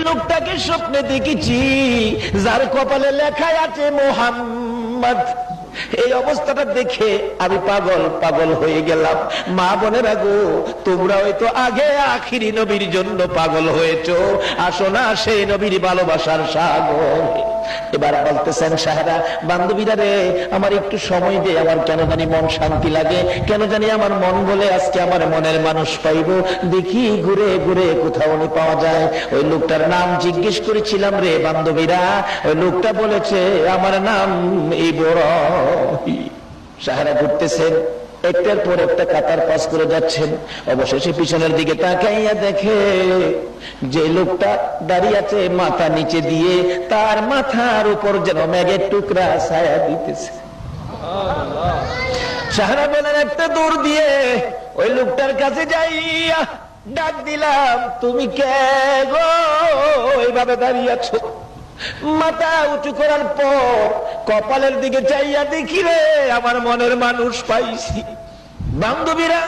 লোকটাকে স্বপ্নে দেখেছি যার কপালে লেখাই আছে মোহাম্মদ। এই অবস্থাটা দেখে আমি পাগল পাগল হয়ে গেলাম। মা বোনেরা গো, তোমরা হয়তো আগে আখিরি নবীর জন্য পাগল হয়েছো, আসো না সেই নবীর ভালোবাসার সাগর। এবার বলতেছেন সাহেরা, বান্ধবীরা রে, আমার একটু সময় দে, আমার কেন জানি মন শান্তি লাগে, কেন জানি আমার মন বলে আজকে আমার মনের মানুষ পাইব, দেখি ঘুরে ঘুরে কোথাও নি পাওয়া যায়। ওই লোকটার নাম জিজ্ঞেস করেছিলাম রে বান্ধবীরা, ওই লোকটা বলেছে আমার নাম ইব্রাহিম। সাহেরা ঘুরতেছেন, একটার পর একটা কাতার পাস করে যাচ্ছেন। অবশেষে পিছনের দিকে তাকাইয়া দেখে যে লোকটা দাঁড়িয়ে আছে মাথা নিচে দিয়ে, তার মাথার উপর যেন মেঘের টুকরা ছায়া দিতেছে। সাহারা বলেন একটা দৌড় দিয়ে ওই লোকটার কাছে যাইয়া ডাক দিলাম, তুমি কে গো এইভাবে দাঁড়িয়ে আছো? মাথা উঁচু করার পর কপালের দিকে চাইয়া দেখি রে আমার মনের মানুষ পাইছি। বান্ধবীরা,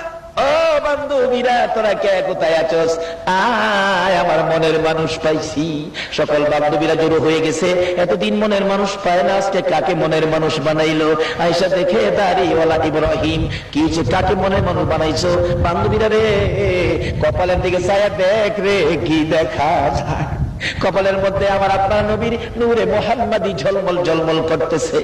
ও বান্ধবীরা, তোরা কে কোথায় আছোস? আয়, আমার মনের মানুষ পাইছি। সকল বান্ধবীরা জড়ো হয়ে গেছে। এতদিন মনের মানুষ পায় না, আজকে কাকে মনের মানুষ বানাইলো? আয়েশা দেখে দাড়িওয়ালা ইব্রাহিম, কি যে কাকে মনের মানুষ বানাইছো? বান্ধবীরা রে, কপালের দিকে ছায়া দেখ রে, কি দেখা যায়? কপালের মধ্যে আমার আপনার নবীর নূরে মুহাম্মাদি ঝলমল ঝলমল করতেছে।